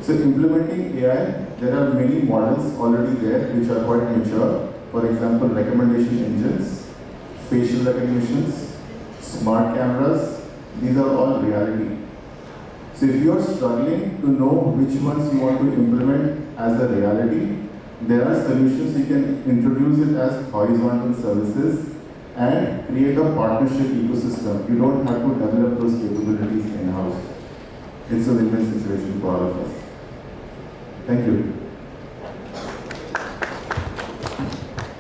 So implementing AI, there are many models already there which are quite mature. For example, recommendation engines, facial recognitions, smart cameras, these are all reality. So if you are struggling to know which ones you want to implement as a reality, there are solutions you can introduce it as horizontal services and create a partnership ecosystem. You don't have to develop those capabilities in-house. It's a win-win situation for all of us. Thank you.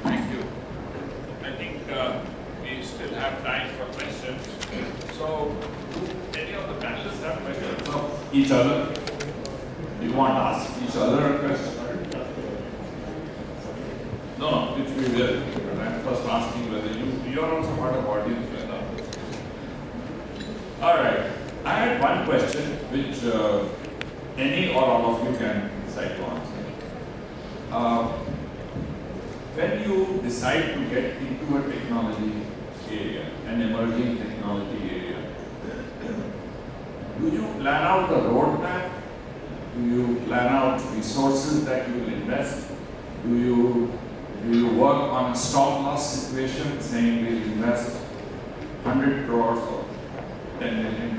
Thank you. I think we still have time for questions. So, do any of the panelists have questions of each other? You want to ask each other a question? No, which we will. I'm first asking whether you're also part of audience right now. All right. I had one question which any or all of you can decide to answer. When you decide to get into a technology area, an emerging technology area, do you plan out a roadmap? Do you plan out resources that you will invest? Do you work on a stop loss situation, saying we'll invest 100 crores or $10 million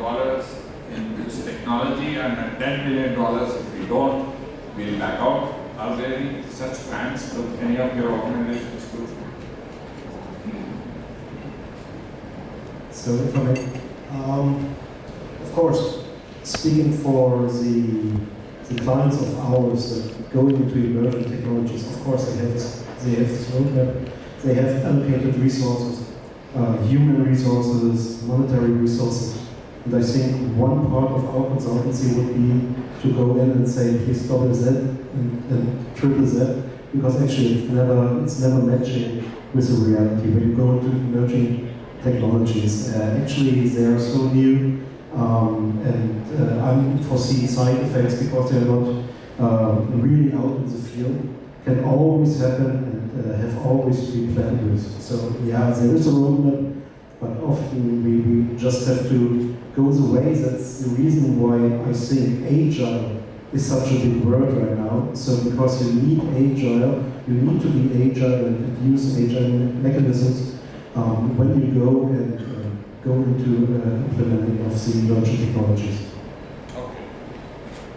in this technology, and at $10 million, if we don't, we'll back out? Are there any such plans that any of your organizations do? So if I may, of course, speaking for the clients of ours that go into emerging technologies, of course they have this roadmap, they have allocated resources, human resources, monetary resources. And I think one part of our consultancy would be to go in and say, please double Z and triple Z, because actually it's never matching with the reality. When you go into emerging technologies, actually they are so new, and unforeseen side effects because they are not really out in the field, can always happen and have always been planned with. So yeah, there is a roadmap, but often we just have to go the way. That's the reason why I think agile is such a big word right now. So because you need agile, you need to be agile and use agile mechanisms when you go into implementing of the emerging technologies. Okay.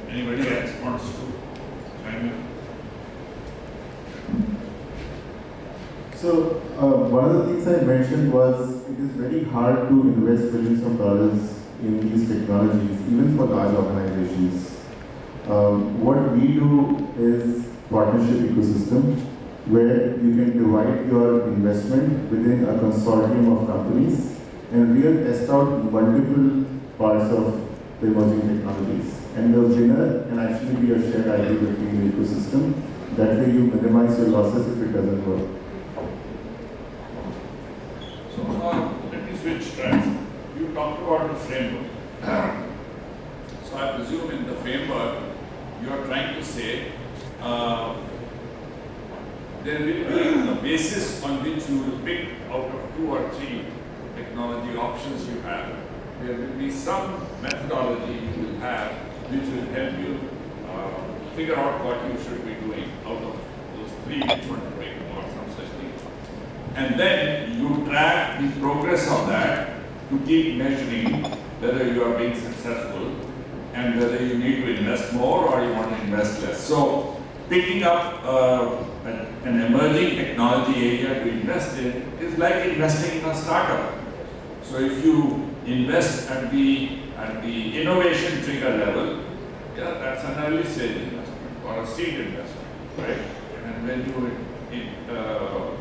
Anybody else wants to chime in? So one of the things I mentioned was it is very hard to invest billions of dollars in these technologies, even for large organizations. What we do is partnership ecosystem, where you can divide your investment within a consortium of companies, and we have tested out multiple parts of the emerging technologies. And the winner can actually be a shared IP between the ecosystem. That way you minimize your losses if it doesn't work. So let me switch tracks. You talked about the framework. So I presume in the framework, you are trying to say there will be a basis on which you will pick out of 2 or 3 technology options you have. There will be some methodology you will have which will help you figure out what you should be doing out of those 3 which one to pick or some such thing. And then you track the progress of that to keep measuring whether you are being successful and whether you need to invest more or you want to invest less. So picking up an emerging technology area to invest in is like investing in a startup. So if you invest at the innovation trigger level, yeah, that's an early stage investment or a seed investment, right? And when you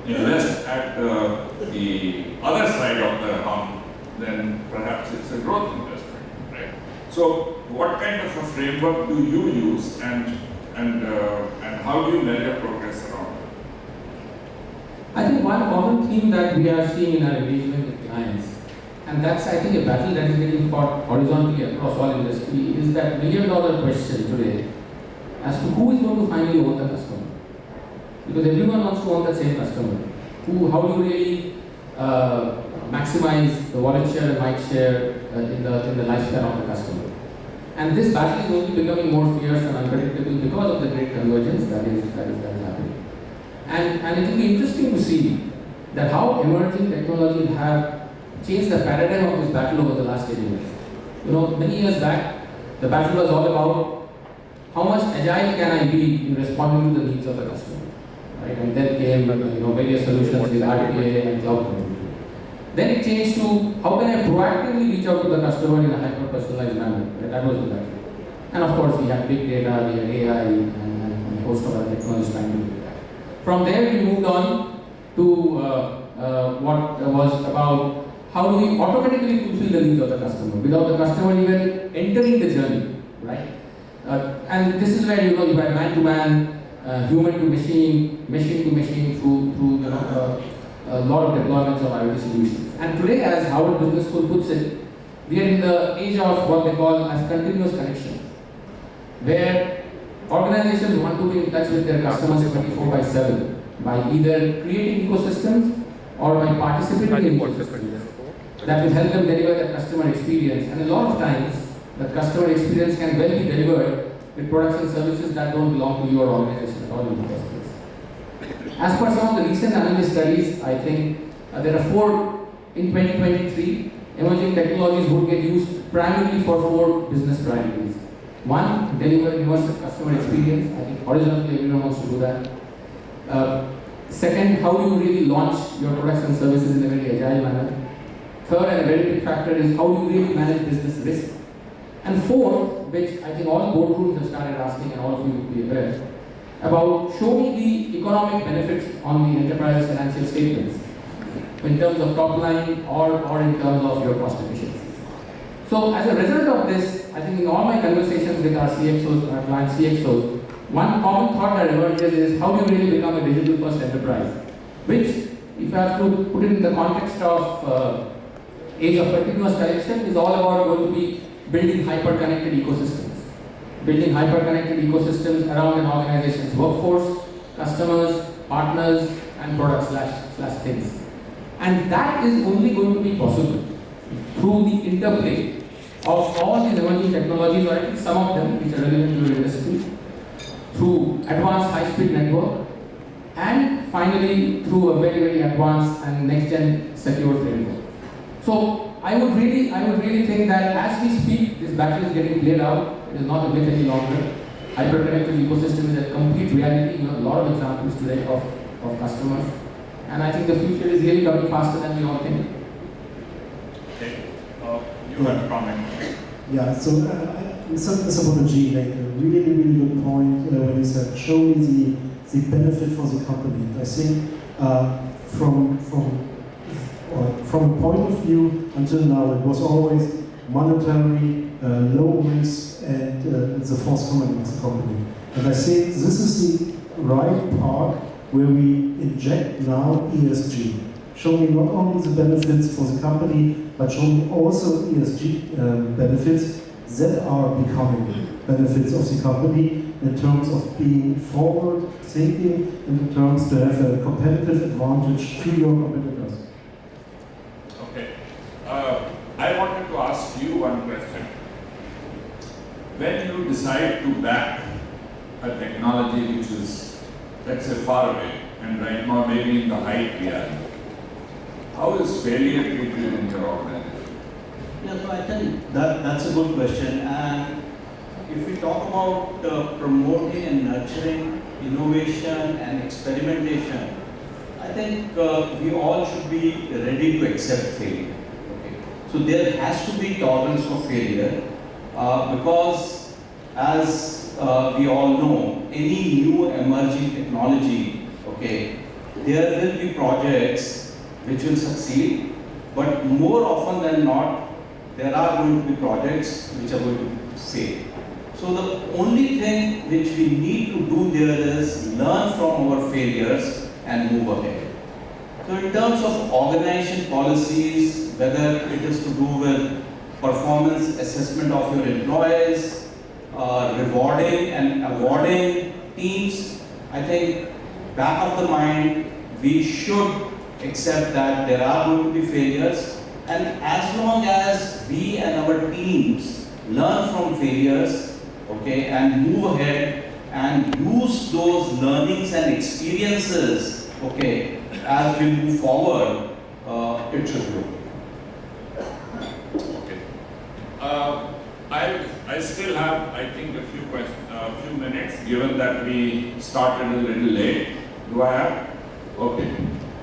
invest at the other side of the hump, then perhaps it's a growth investment, right? So what kind of a framework do you use, and how do you measure progress around it? I think one common theme that we are seeing in our engagement with clients, and that's I think a battle that is getting fought horizontally across all industry, is that million-dollar question today as to who is going to finally own the customer. Because everyone wants to own the same customer. How do you really maximize the wallet share and mind share in the lifespan of the customer? And this battle is only becoming more fierce and unpredictable because of the great convergence that is happening. And it will be interesting to see that how emerging technologies have changed the paradigm of this battle over the last 10 years. You know, many years back, the battle was all about how much agile can I be in responding to the needs of the customer, right? And then came various solutions with RPA and cloud computing. Then it changed to how can I proactively reach out to the customer in a hyper-personalized manner. Right? That was the battle. And of course, we had big data, we had AI, and a host of other technologies trying to do that. From there, we moved on to what was about how do we automatically fulfill the needs of the customer without the customer even entering the journey, right? And this is where you have man-to-man, human-to-machine, machine-to-machine through a lot of deployments of IoT solutions. And today, as Harvard Business School puts it, we are in the age of what they call as continuous connection, where organizations want to be in touch with their customers 24/7 by either creating ecosystems or by participating in ecosystems that will help them deliver the customer experience. And a lot of times, the customer experience can well be delivered with products and services that don't belong to your organization at all in the first place. As per some of the recent analyst studies, I think there are 4 in 2023. Emerging technologies would get used primarily for 4 business priorities. 1, deliver immersive customer experience. I think horizontally everyone wants to do that. Second, how do you really launch your products and services in a very agile manner? Third, and a very big factor is how do you really manage business risk? And fourth, which I think all boardrooms have started asking, and all of you would be aware, about show me the economic benefits on the enterprise's financial statements in terms of top line or in terms of your cost efficiency. So as a result of this, I think in all my conversations with our CXOs, our client CXOs, one common thought that emerges is how do you really become a digital first enterprise? Which, if I have to put it in the context of age of continuous connection, is all about going to be building hyper-connected ecosystems. Building hyper-connected ecosystems around an organization's workforce, customers, partners, and products slash things. And that is only going to be possible through the interplay of all these emerging technologies, or at least some of them which are relevant to your industry, through advanced high-speed network, and finally through a very, very advanced and next-gen secure framework. So I would really think that as we speak, this battle is getting played out. It is not a myth any longer. Hyper-connected ecosystem is a complete reality. You have a lot of examples today of customers. And I think the future is really coming faster than we all think. Okay. You had a comment. Yeah, so Mr. Bonaji made a really, really good point when he said, show me the benefit for the company. I think from a point of view until now, it was always monetary, low risk, and the forthcoming of the company. And I think this is the right part where we inject now ESG. Show me not only the benefits for the company, but show me also ESG benefits that are becoming benefits of the company in terms of being forward thinking and in terms to have a competitive advantage to your competitors. Okay. I wanted to ask you one question. When you decide to back a technology which is, let's say, far away, and right now maybe in the height we are, how is failure treated in your organization? Yeah, so I think that's a good question. And if we talk about promoting and nurturing innovation and experimentation, I think we all should be ready to accept failure. Okay? So there has to be tolerance for failure because, as we all know, any new emerging technology, okay, there will be projects which will succeed, but more often than not, there are going to be projects which are going to fail. So the only thing which we need to do there is learn from our failures and move ahead. So in terms of organization policies, whether it is to do with performance assessment of your employees, rewarding and awarding teams, I think back of the mind, we should accept that there are going to be failures, and as long as we and our teams learn from failures, okay, and move ahead and use those learnings and experiences, okay, as we move forward, it should grow. Okay. I still have, I think, a few minutes, given that we started a little late. Do I have? Okay.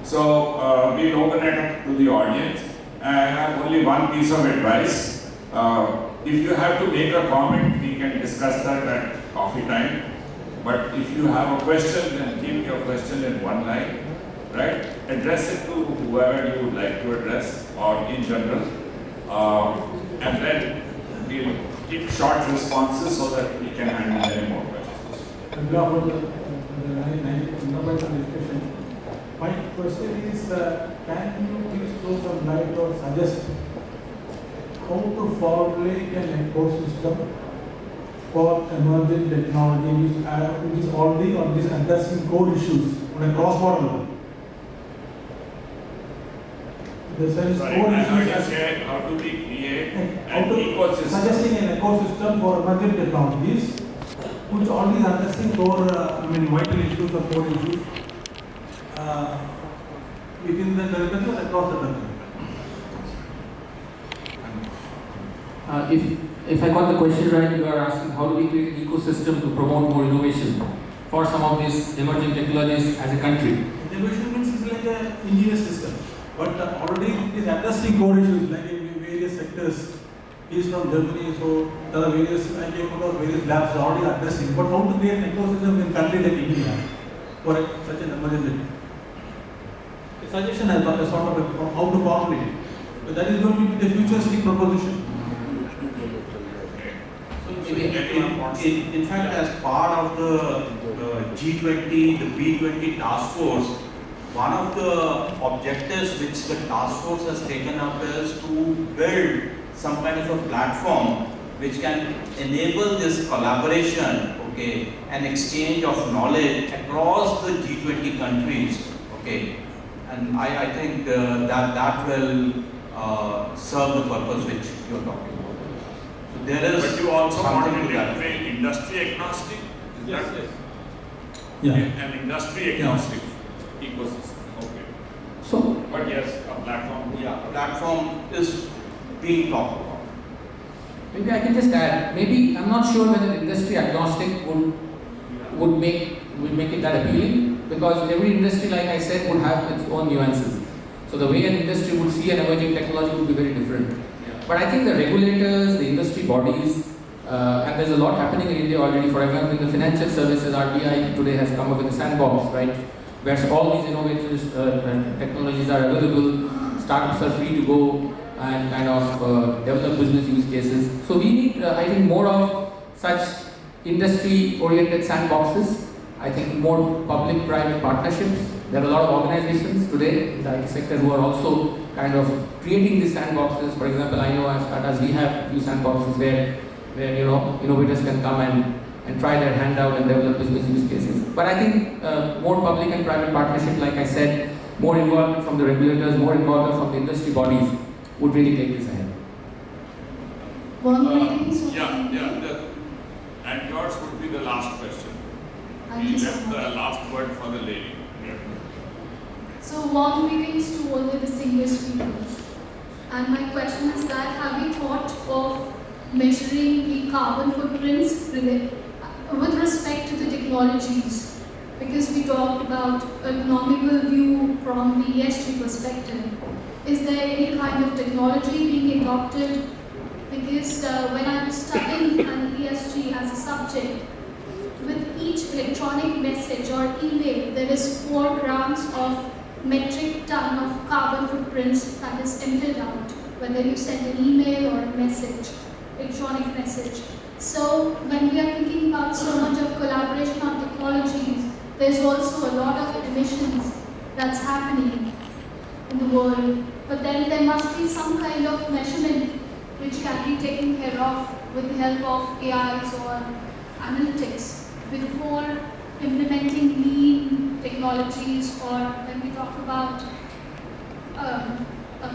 So we'll open it up to the audience. I have only one piece of advice. If you have to make a comment, we can discuss that at coffee time. But if you have a question, then keep your question in one line, right? Address it to whoever you would like to address, or in general. And then we'll keep short responses so that we can handle many more questions. About the discussion. My question is, can you please throw some light or suggest how to formulate an ecosystem for emerging technology which is already on this addressing core issues on a cross-border level? The sense Sorry, core I heard issues you say how do we create how an to ecosystem? suggesting an ecosystem for emerging technologies which already is addressing core, vital issues or core issues within the territory or across the country. If I got the question right, you are asking how do we create an ecosystem to promote more innovation for some of these emerging technologies as a country? Innovation means it's like an ingenious system, but already it is addressing core issues like in various sectors. He is from Germany, so there are various, I came across various labs already addressing. But how to create an ecosystem in a country like India for such an emergency? The suggestion has got a sort of how to formulate. But that is going to be the futuristic proposition. In fact, as part of the G20, the B20 task force, one of the objectives which the task force has taken up is to build some kind of a platform which can enable this collaboration, okay, and exchange of knowledge across the G20 countries, okay. And I think that will serve the purpose which you are talking about. So there is But you also something wanted to to that. be industry agnostic? Is Yes, that yes. Yeah. an industry agnostic ecosystem? Okay. So, But yes, a platform. Yeah, platform is being talked about. maybe I can just add, maybe I'm not sure whether industry agnostic would make it that appealing, because every industry, like I said, would have its own nuances. So the way an industry would see an emerging technology would be very different. But I think the regulators, the industry bodies, and there's a lot happening in India already. For example, in the financial services, RBI today has come up with a sandbox, right, where all these innovative technologies are available, startups are free to go and kind of develop business use cases. So we need, I think, more of such industry-oriented sandboxes. I think more public-private partnerships. There are a lot of organizations today in the IT sector who are also kind of creating these sandboxes. For example, I know as Tatas we have a few sandboxes where innovators can come and try their hand out and develop business use cases. But I think more public and private partnership, like I said, more involvement from the regulators, more involvement from the industry bodies would really take this ahead. And yours would be the last question. Thank We you so left the much. last word for the lady. So warm greetings to all the distinguished people. And my question is that have you thought of measuring the carbon footprints with respect to the technologies? Because we talked about economical view from the ESG perspective. Is there any kind of technology being adopted? Because when I was studying an ESG as a subject, with each electronic message or email, there is 4 grams of metric ton of carbon footprints that is emitted out, whether you send an email or a message, electronic message. So when we are thinking about so much of collaboration on technologies, there's also a lot of emissions that's happening in the world. But then there must be some kind of measurement which can be taken care of with the help of AIs or analytics before implementing lean technologies, or when we talk about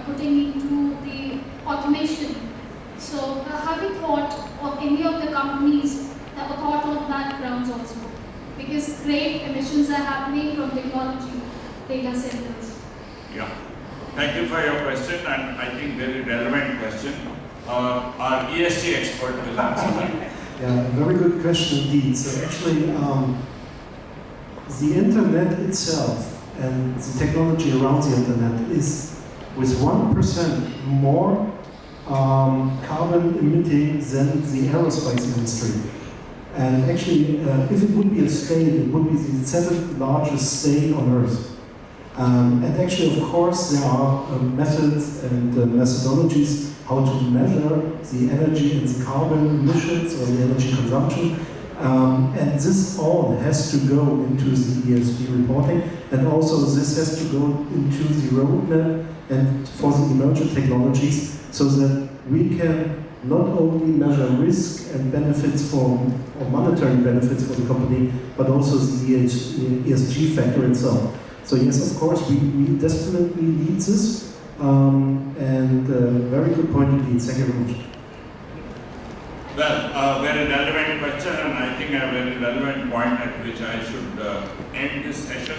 putting into the automation. So have you thought of any of the companies that were thought on that grounds also? Because great emissions are happening from technology, data centers. Yeah. Thank you for your question, and I think very relevant question. Our ESG expert will answer that. Yeah, very good question indeed. So actually, the internet itself and the technology around the internet is with 1% more carbon emitting than the aerospace industry. And actually, if it would be a state, it would be the 7th largest state on Earth. And actually, of course, there are methods and methodologies how to measure the energy and the carbon emissions or the energy consumption. And this all has to go into the ESG reporting, and also this has to go into the roadmap and for the emerging technologies, so that we can not only measure risk and benefits or monetary benefits for the company, but also the ESG factor itself. So yes, of course, we desperately need this, and very good point indeed. Thank you very much. Well, very relevant question, and I think a very relevant point at which I should end this session.